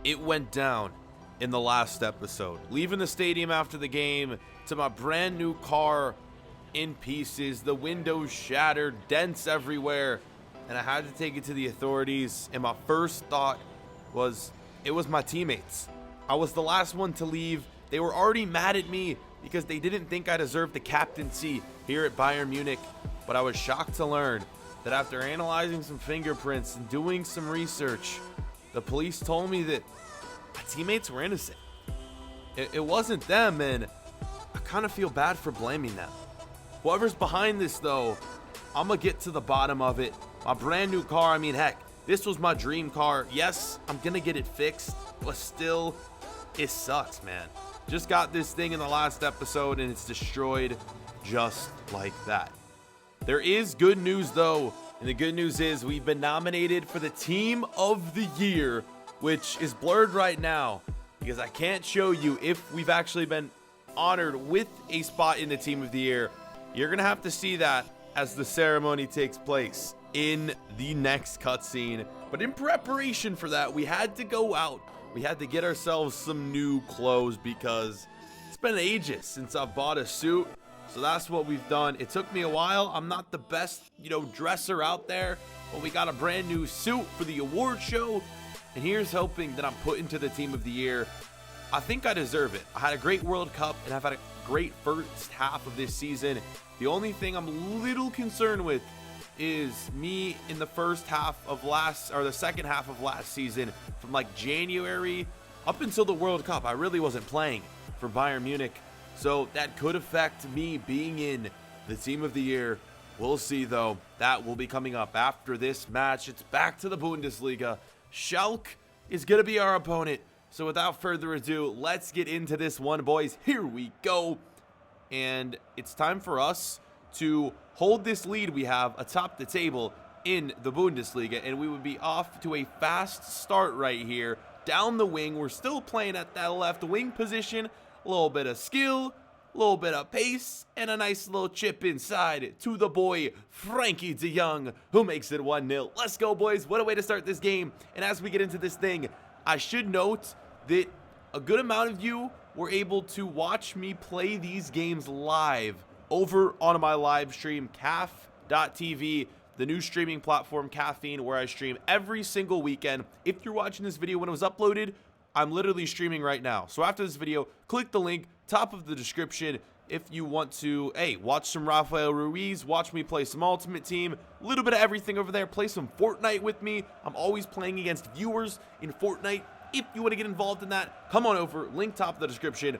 it went down in the last episode. Leaving the stadium after the game to my brand new car in pieces, the windows shattered, dents everywhere, and I had to take it to the authorities. And my first thought was, it was my teammates. I was the last one to leave. They were already mad at me because they didn't think I deserved the captaincy here at Bayern Munich. But I was shocked to learn that after analyzing some fingerprints and doing some research, the police told me that my teammates were innocent. It wasn't them, and I kind of feel bad for blaming them. Whoever's behind this, though, I'm going to get to the bottom of it. My brand new car, I mean, heck, this was my dream car. Yes, I'm going to get it fixed, but still, it sucks, man. Just got this thing in the last episode, and it's destroyed just like that. There is good news, though, and the good news is we've been nominated for the Team of the Year, which is blurred right now because I can't show you if we've actually been honored with a spot in the Team of the Year. You're going to have to see that as the ceremony takes place in the next cutscene. But in preparation for that, we had to go out. We had to get ourselves some new clothes because it's been ages since I've bought a suit. So that's what we've done. It took me a while. I'm not the best, dresser out there, but we got a brand new suit for the award show. And here's hoping that I'm put into the Team of the Year. I think I deserve it. I had a great World Cup, and I've had a great first half of this season. The only thing I'm a little concerned with is me in the first half of the second half of last season, from like January up until the World Cup. I really wasn't playing for Bayern Munich. So that could affect me being in the Team of the Year. We'll see, though. That will be coming up after this match. It's back to the Bundesliga. Schalke is going to be our opponent. So without further ado, let's get into this one, boys. Here we go. And it's time for us to hold this lead we have atop the table in the Bundesliga. And we would be off to a fast start right here. Down the wing. We're still playing at that left wing position. A little bit of skill, a little bit of pace, and a nice little chip inside to the boy, Frankie de Jong, who makes it 1-0. Let's go, boys. What a way to start this game. And as we get into this thing, I should note that a good amount of you were able to watch me play these games live over on my live stream, caf.tv, the new streaming platform, Caffeine, where I stream every single weekend. If you're watching this video when it was uploaded, I'm literally streaming right now. So after this video, click the link, top of the description, if you want to, watch some Rafael Ruis, watch me play some Ultimate Team, a little bit of everything over there. Play some Fortnite with me. I'm always playing against viewers in Fortnite. If you want to get involved in that, come on over, link top of the description.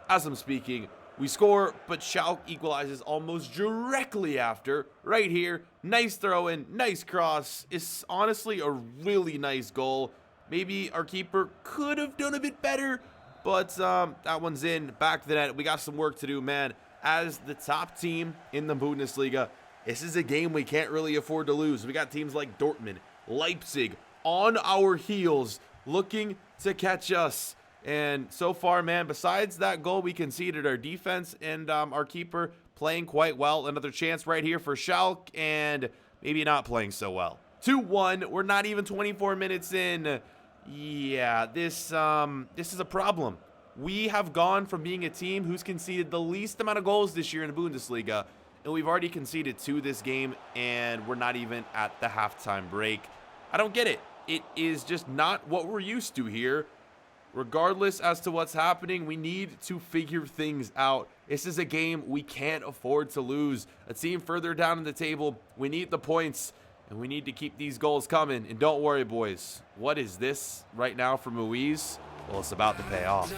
As I'm speaking, we score, but Schalke equalizes almost directly after, right here. Nice throw in, nice cross. It's honestly a really nice goal. Maybe our keeper could have done a bit better, but that one's in, back to the net. We got some work to do, man. As the top team in the Bundesliga, this is a game we can't really afford to lose. We got teams like Dortmund, Leipzig on our heels, looking to catch us. And so far, man, besides that goal we conceded, our defense and our keeper playing quite well. Another chance right here for Schalke, and maybe not playing so well. 2-1. We're not even 24 minutes in. Yeah, this is a problem. We have gone from being a team who's conceded the least amount of goals this year in the Bundesliga, and we've already conceded 2 this game, and we're not even at the halftime break. I don't get it. It is just not what we're used to here. Regardless as to what's happening, we need to figure things out. This is a game we can't afford to lose. A team further down in the table, we need the points. And we need to keep these goals coming. And don't worry, boys. What is this right now from Ruiz? Well, it's about to pay off.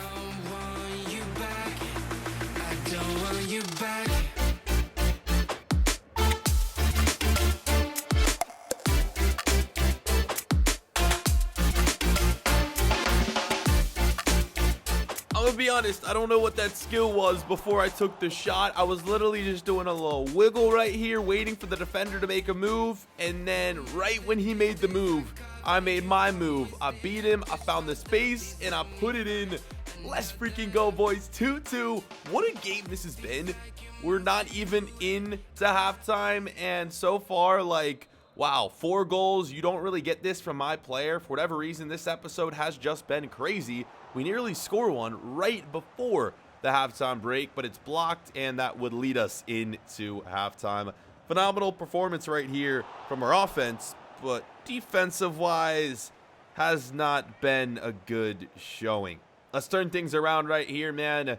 I'm gonna be honest, I don't know what that skill was before I took the shot. I was literally just doing a little wiggle right here, waiting for the defender to make a move, and then right when he made the move, I made my move. I beat him, I found the space, and I put it in. Let's freaking go, boys. 2-2. What a game this has been. We're not even in to halftime, and so far, like, Wow, 4 goals. You don't really get this from my player. For whatever reason, this episode has just been crazy. We nearly score one right before the halftime break, but it's blocked, and that would lead us into halftime. Phenomenal performance right here from our offense, but defensive-wise has not been a good showing. Let's turn things around right here, man.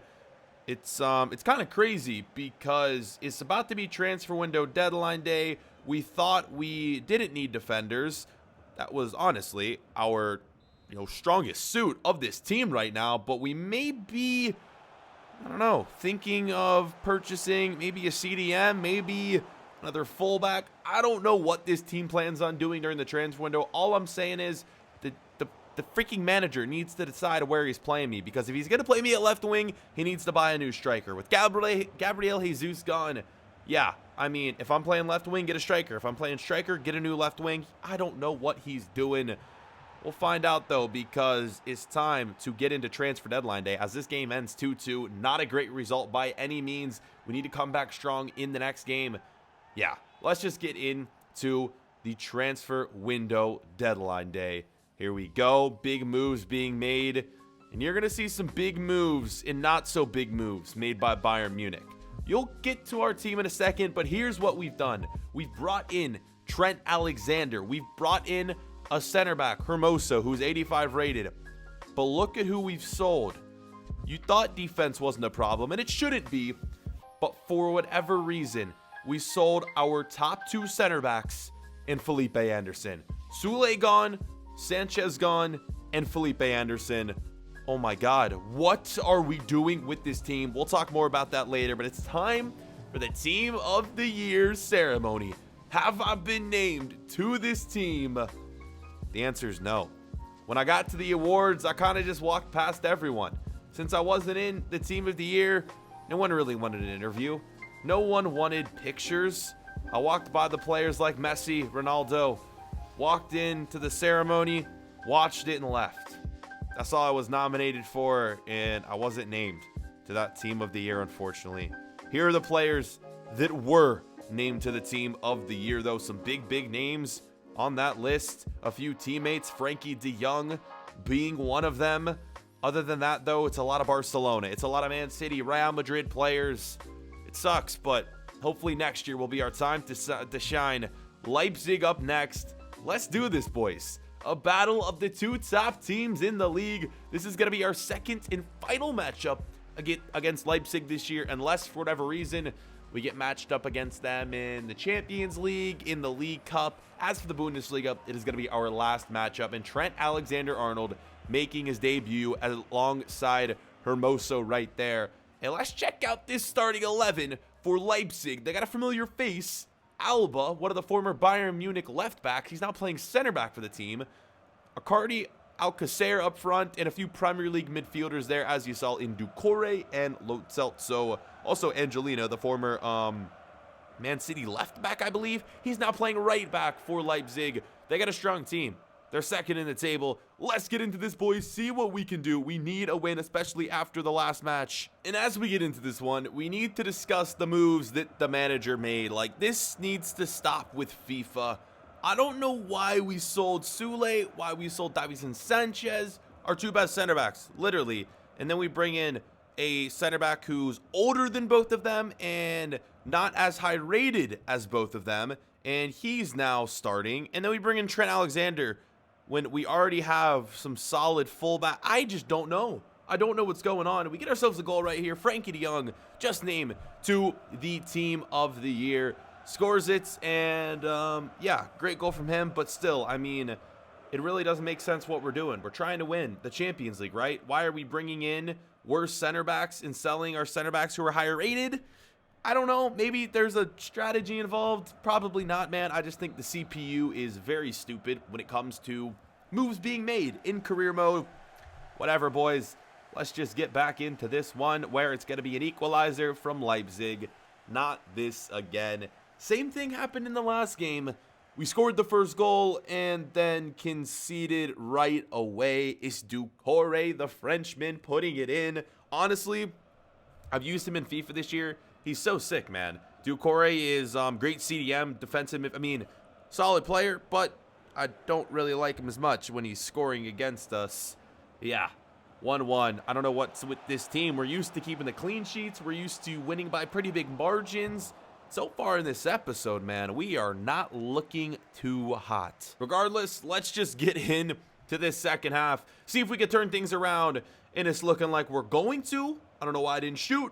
It's kind of crazy because it's about to be transfer window deadline day. We thought we didn't need defenders. That was honestly our, strongest suit of this team right now, but we may be, I don't know, thinking of purchasing maybe a CDM, maybe another fullback. I don't know what this team plans on doing during the transfer window. All I'm saying is the freaking manager needs to decide where he's playing me, because if he's going to play me at left wing, he needs to buy a new striker. With Gabriel Jesus gone, yeah, I mean, if I'm playing left wing, get a striker. If I'm playing striker, get a new left wing. I don't know what he's doing. We'll find out, though, because it's time to get into transfer deadline day, as this game ends 2-2. Not a great result by any means. We need to come back strong in the next game. Yeah, let's just get into the transfer window deadline day. Here we go. Big moves being made. And you're going to see some big moves and not so big moves made by Bayern Munich. You'll get to our team in a second, but here's what we've done. We've brought in Trent Alexander. We've brought in a center back, Hermoso, who's 85 rated. But look at who we've sold. You thought defense wasn't a problem, and it shouldn't be. But for whatever reason, we sold our top 2 center backs in Felipe Anderson. Sule gone, Sanchez gone, and Felipe Anderson. Oh my God, what are we doing with this team? We'll talk more about that later, but it's time for the Team of the Year ceremony. Have I been named to this team? The answer is no. When I got to the awards, I kind of just walked past everyone. Since I wasn't in the Team of the Year, no one really wanted an interview. No one wanted pictures. I walked by the players like Messi, Ronaldo, walked into the ceremony, watched it, and left. That's all I was nominated for, and I wasn't named to that Team of the Year, unfortunately. Here are the players that were named to the Team of the Year, though. Some big names on that list. A few teammates, Frankie de Jong being one of them. Other than that, though, it's a lot of Barcelona. It's a lot of Man City, Real Madrid players. It sucks, but hopefully next year will be our time to shine. Leipzig up next. Let's do this, boys. A battle of the 2 top teams in the league. This is going to be our second and final matchup against Leipzig this year, unless for whatever reason we get matched up against them in the Champions League, in the League Cup. As for the Bundesliga, it is going to be our last matchup, and Trent Alexander-Arnold making his debut alongside Hermoso right there. And let's check out this starting 11 for Leipzig. They got a familiar face. Alba, one of the former Bayern Munich left backs. He's now playing center back for the team. Icardi, Alcacer up front, and a few Premier League midfielders there, as you saw in Ducore and Lo Celso. Also Angelino, the former Man City left back, I believe. He's now playing right back for Leipzig. They got a strong team. They're second in the table. Let's get into this, boys. See what we can do. We need a win, especially after the last match. And as we get into this one, we need to discuss the moves that the manager made. Like, this needs to stop with FIFA. I don't know why we sold Sule, why we sold Davison Sanchez, our 2 best center backs, literally. And then we bring in a center back who's older than both of them and not as high rated as both of them. And he's now starting. And then we bring in Trent Alexander when we already have some solid fullback. I just don't know. I don't know what's going on. We get ourselves a goal right here. Frankie de Jong, just named to the Team of the Year. Scores it, and yeah, great goal from him. But still, I mean, it really doesn't make sense what we're doing. We're trying to win the Champions League, right? Why are we bringing in worse center backs and selling our center backs who are higher rated? I don't know. Maybe there's a strategy involved. Probably not, man. I just think the CPU is very stupid when it comes to moves being made in career mode. Whatever, boys. Let's just get back into this one where it's going to be an equalizer from Leipzig. Not this again. Same thing happened in the last game. We scored the first goal and then conceded right away. It's Ducore, the Frenchman, putting it in. Honestly, I've used him in FIFA this year. He's so sick, man. Ducore is great CDM, defensive. I mean, Solid player, but I don't really like him as much when he's scoring against us. Yeah, 1-1. I don't know what's with this team. We're used to keeping the clean sheets. We're used to winning by pretty big margins. So far in this episode, man, we are not looking too hot. Regardless, let's just get in to this second half. See if we can turn things around. And it's looking like we're going to. I don't know why I didn't shoot.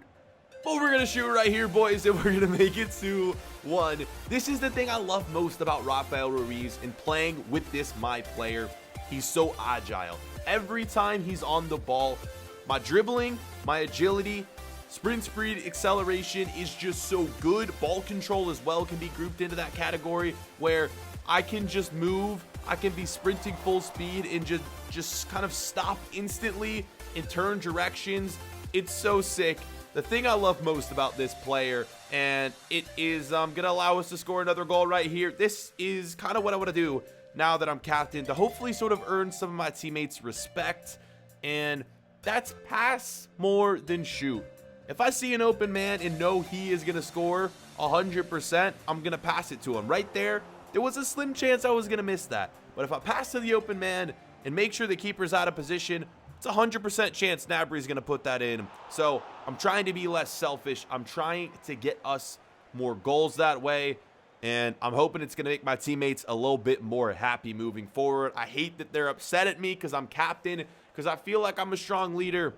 But we're going to shoot right here, boys, and we're going to make it 2-1. This is the thing I love most about Rafael Ruis and playing with this my player. He's so agile. Every time he's on the ball, my dribbling, my agility, sprint speed, acceleration is just so good. Ball control as well can be grouped into that category where I can just move. I can be sprinting full speed and just kind of stop instantly and turn directions. It's so sick. The thing I love most about this player, and it is going to allow us to score another goal right here. This is kind of what I want to do now that I'm captain, to hopefully sort of earn some of my teammates' respect. And that's pass more than shoot. If I see an open man and know he is going to score 100%, I'm going to pass it to him. Right there, there was a slim chance I was going to miss that. But if I pass to the open man and make sure the keeper's out of position, it's a 100% chance Gnabry's going to put that in. So I'm trying to be less selfish. I'm trying to get us more goals that way. And I'm hoping it's going to make my teammates a little bit more happy moving forward. I hate that they're upset at me because I'm captain, because I feel like I'm a strong leader.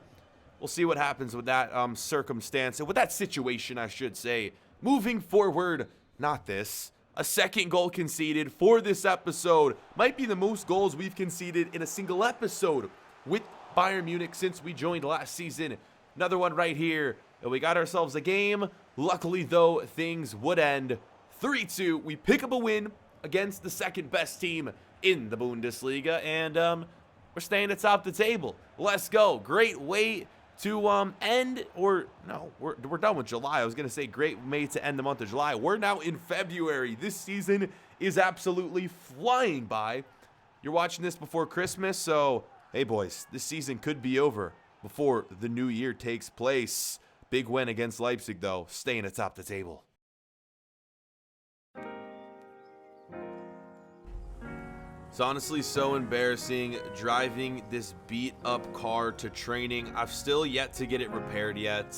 We'll see what happens with that circumstance, with that situation, I should say. Moving forward, not this. A second goal conceded for this episode. Might be the most goals we've conceded in a single episode with Bayern Munich since we joined last season. Another one right here. And we got ourselves a game. Luckily, though, things would end 3-2. We pick up a win against the second best team in the Bundesliga. And we're staying atop the table. Let's go. Great way to end, or no, we're done with July. I was going to say great way to end the month of July. We're now in February. This season is absolutely flying by. You're watching this before Christmas, so hey, boys, this season could be over before the new year takes place. Big win against Leipzig, though, staying atop the table. It's honestly so embarrassing driving this beat up car to training. I've still yet to get it repaired yet.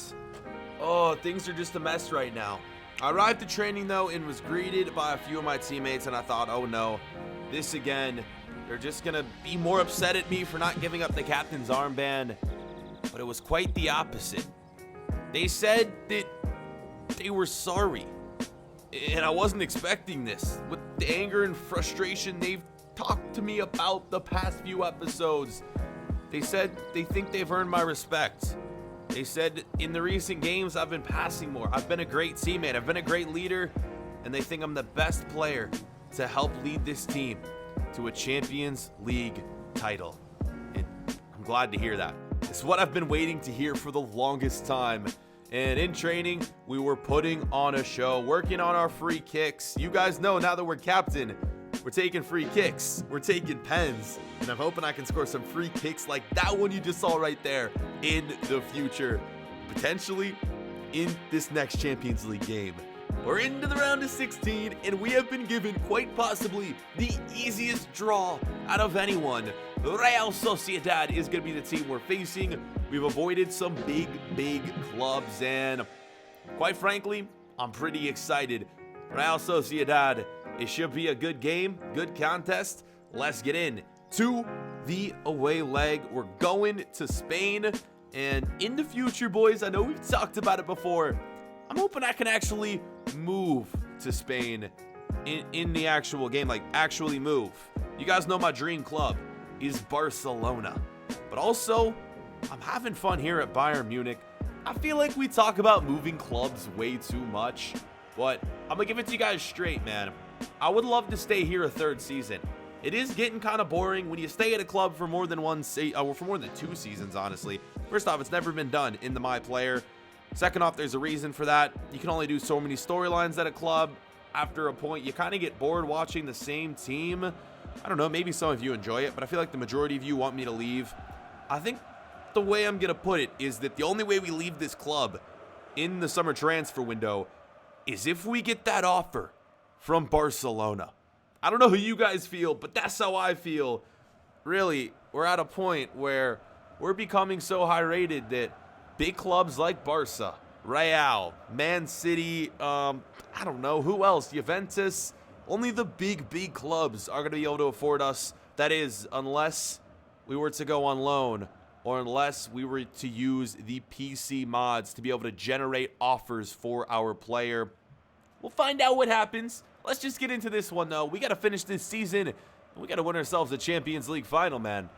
Oh, things are just a mess right now. I arrived at training though and was greeted by a few of my teammates, and I thought, oh no, this again. They're just gonna be more upset at me for not giving up the captain's armband. But it was quite the opposite. They said that they were sorry. And I wasn't expecting this. With the anger and frustration they've talked to me about the past few episodes, they said they think they've earned my respect. They said in the recent games I've been passing more. I've been a great teammate. I've been a great leader. And they think I'm the best player to help lead this team to a Champions League title. And I'm glad to hear that. It's what I've been waiting to hear for the longest time. And in training, we were putting on a show, working on our free kicks. You guys know now that we're captain, we're taking free kicks. We're taking pens. And I'm hoping I can score some free kicks like that one you just saw right there in the future. Potentially in this next Champions League game. We're into the round of 16, and we have been given quite possibly the easiest draw out of anyone. Real Sociedad is going to be the team we're facing. We've avoided some big clubs, and quite frankly, I'm pretty excited. Real Sociedad, it should be a good game, good contest. Let's get in to the away leg. We're going to Spain, and in the future, boys, I know we've talked about it before. I'm hoping I can actually move to Spain in the actual game, like actually move. You guys know my dream club is Barcelona. But also, I'm having fun here at Bayern Munich. I feel like we talk about moving clubs way too much, but I'm going to give it to you guys straight, man. I would love to stay here a third season. It is getting kind of boring when you stay at a club for more than for more than 2 seasons, honestly. First off, it's never been done in the My Player. Second off, there's a reason for that. You can only do so many storylines at a club. After a point, you kind of get bored watching the same team. I don't know, maybe some of you enjoy it, but I feel like the majority of you want me to leave. I think the way I'm going to put it is that the only way we leave this club in the summer transfer window is if we get that offer from Barcelona. I don't know how you guys feel, but that's how I feel. Really, we're at a point where we're becoming so high rated that big clubs like Barca, Real, Man City, I don't know, who else? Juventus. Only the big clubs are going to be able to afford us. That is, unless we were to go on loan or unless we were to use the PC mods to be able to generate offers for our player. We'll find out what happens. Let's just get into this one, though. We got to finish this season, and we got to win ourselves a Champions League final, man.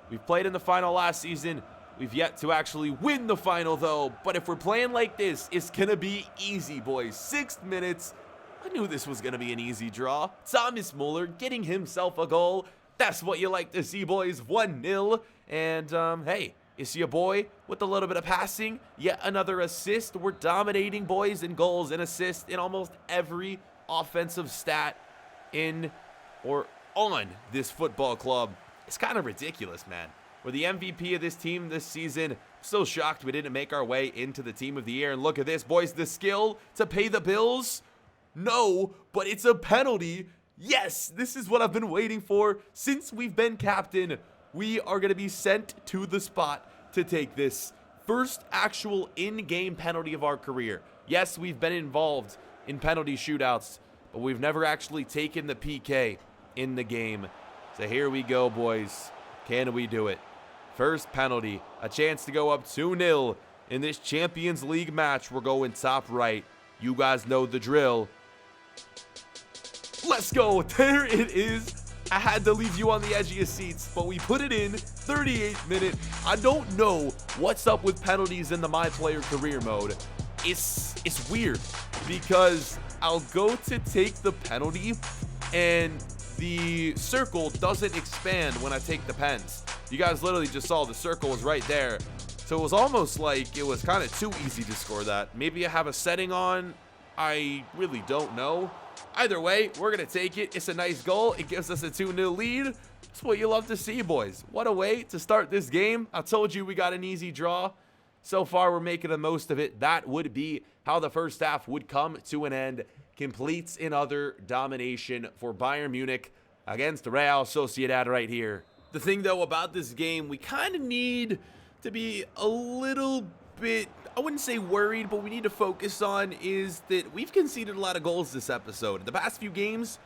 We've played in the final last season. We've yet to actually win the final, though. But if we're playing like this, it's going to be easy, boys. 6 minutes. I knew this was going to be an easy draw. Thomas Muller getting himself a goal. That's what you like to see, boys. 1-0. And, hey, it's your boy with a little bit of passing. Yet another assist. We're dominating, boys, in goals and assists in almost every offensive stat in or on this football club. It's kind of ridiculous, man. We're the MVP of this team this season. So shocked we didn't make our way into the team of the year. And look at this, boys. The skill to pay the bills? No, but it's a penalty. Yes, this is what I've been waiting for since we've been captain. We are going to be sent to the spot to take this first actual in-game penalty of our career. Yes, we've been involved in penalty shootouts, but we've never actually taken the PK in the game. So here we go, boys. Can we do it? First penalty, a chance to go up 2-0 in this Champions League match. We're going top right. You guys know the drill. Let's go. There it is. I had to leave you on the edge of your seats, but we put it in. 38th minute. I don't know what's up with penalties in the My Player career mode. It's weird because I'll go to take the penalty and the circle doesn't expand when I take the pens. You guys literally just saw the circle was right there. So it was almost like it was kind of too easy to score that. Maybe I have a setting on. I really don't know. Either way, we're going to take it. It's a nice goal. It gives us a 2-0 lead. That's what you love to see, boys. What a way to start this game. I told you we got an easy draw. So far, we're making the most of it. That would be how the first half would come to an end. Completes in utter domination for Bayern Munich against Real Sociedad right here. The thing, though, about this game, we kind of need to be a little bit, I wouldn't say worried, but we need to focus on is that we've conceded a lot of goals this episode. In the past few games,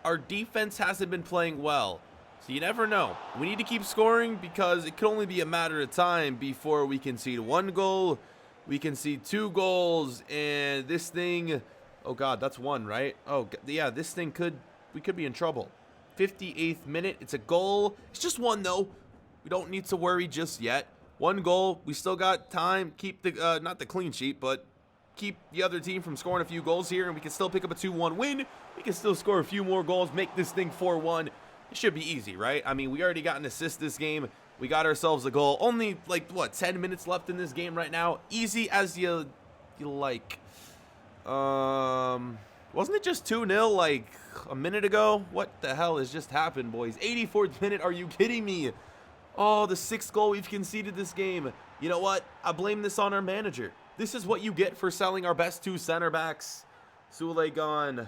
our defense hasn't been playing well. So you never know. We need to keep scoring because it could only be a matter of time before we concede 1 goal, we concede 2 goals, and this thing, oh God, that's 1, right? Oh yeah, this thing we could be in trouble. 58th minute, it's a goal. It's just 1 though. We don't need to worry just yet. 1 goal, we still got time. Keep the, not the clean sheet, but keep the other team from scoring a few goals here, and we can still pick up a 2-1 win. We can still score a few more goals, make this thing 4-1. It should be easy, right? I mean, we already got an assist this game. We got ourselves a goal. Only, like, what, 10 minutes left in this game right now? Easy as you like. Wasn't it just 2-0, like, a minute ago? What the hell has just happened, boys? 84th minute, are you kidding me? Oh, the 6th goal we've conceded this game. You know what? I blame this on our manager. This is what you get for selling our best 2 center backs. Sule gone.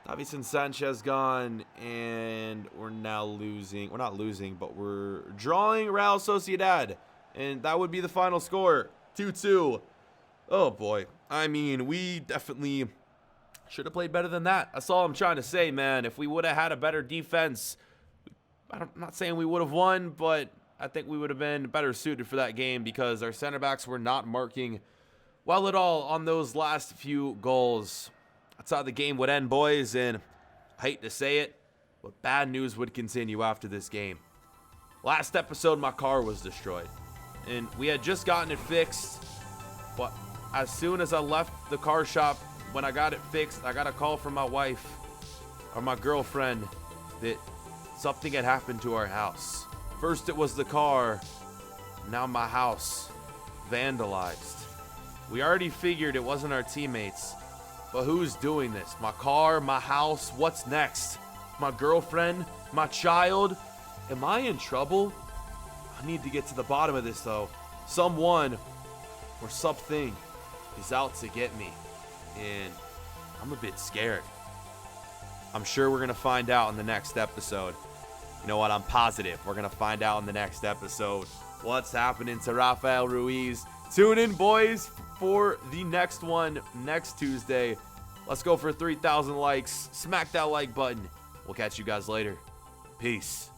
Davison Sanchez gone. And we're now losing. We're not losing, but we're drawing Real Sociedad. And that would be the final score. 2-2. Oh, boy. I mean, we definitely should have played better than that. That's all I'm trying to say, man. If we would have had a better defense, I'm not saying we would have won, but I think we would have been better suited for that game because our center backs were not marking well at all on those last few goals. That's how the game would end, boys, and I hate to say it, but bad news would continue after this game. Last episode, my car was destroyed, and we had just gotten it fixed, but as soon as I left the car shop, when I got it fixed, I got a call from my wife, or my girlfriend, that something had happened to our house. First it was the car, now my house, vandalized. We already figured it wasn't our teammates, but who's doing this? My car, my house, what's next? My girlfriend, my child? Am I in trouble? I need to get to the bottom of this though. Someone or something is out to get me, and I'm a bit scared. I'm sure we're going to find out in the next episode. You know what? I'm positive we're going to find out in the next episode what's happening to Rafael Ruis. Tune in, boys, for the next one next Tuesday. Let's go for 3,000 likes. Smack that like button. We'll catch you guys later. Peace.